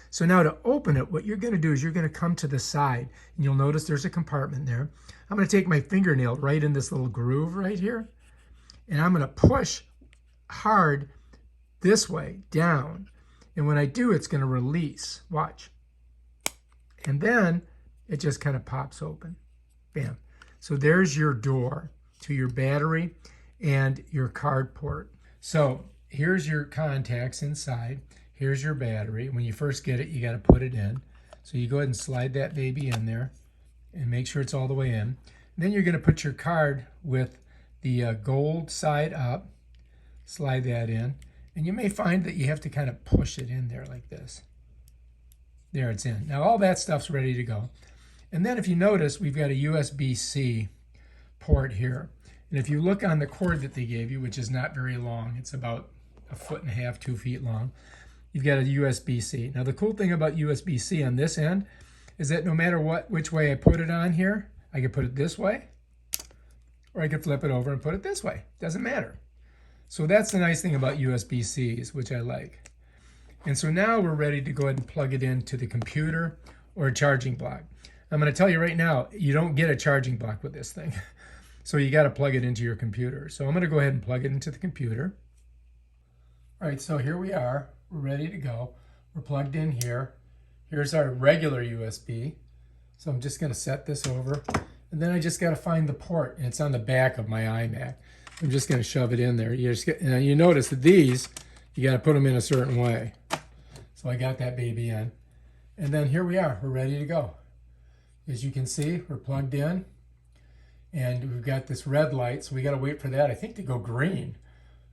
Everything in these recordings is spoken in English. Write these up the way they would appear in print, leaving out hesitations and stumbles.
So now to open it, what you're going to do is you're going to come to the side, and you'll notice there's a compartment there. I'm going to take my fingernail right in this little groove right here, and I'm going to push hard this way down. And when I do, it's going to release. Watch. And then it just kind of pops open. Bam. So there's your door to your battery and your card port. So here's your contacts inside. Here's your battery. When you first get it, you got to put it in. So you go ahead and slide that baby in there and make sure it's all the way in. And then you're going to put your card with the gold side up. Slide that in. And you may find that you have to kind of push it in there like this. There, it's in. Now all that stuff's ready to go. And then if you notice, we've got a USB-C port here. And if you look on the cord that they gave you, which is not very long, it's about 1.5 feet, 2 feet long, you've got a USB-C. Now the cool thing about USB-C on this end is that no matter which way I put it on here, I can put it this way, or I could flip it over and put it this way. Doesn't matter. So that's the nice thing about USB-Cs, which I like. And so now we're ready to go ahead and plug it into the computer or a charging block. I'm going to tell you right now, you don't get a charging block with this thing. So you got to plug it into your computer. So I'm going to go ahead and plug it into the computer. All right, so here we are. We're ready to go. We're plugged in here. Here's our regular USB. So I'm just going to set this over. And then I just got to find the port. And it's on the back of my iMac. I'm just going to shove it in there. You notice that these, you got to put them in a certain way. So I got that baby in. And then here we are. We're ready to go. As you can see, we're plugged in. And we've got this red light, so we got to wait for that, I think, to go green,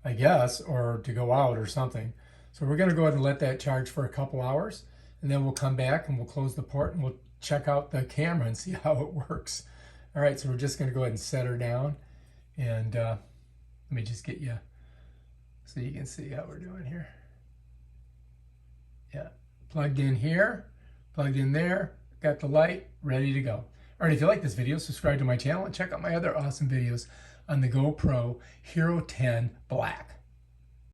I guess, or to go out or something. So we're going to go ahead and let that charge for a couple hours. And then we'll come back and we'll close the port and we'll check out the camera and see how it works. All right, so we're just going to go ahead and set her down. And let me just get you so you can see how we're doing here. Yeah, plugged in here, plugged in there, got the light, ready to go. All right, if you like this video, subscribe to my channel and check out my other awesome videos on the GoPro Hero 10 Black.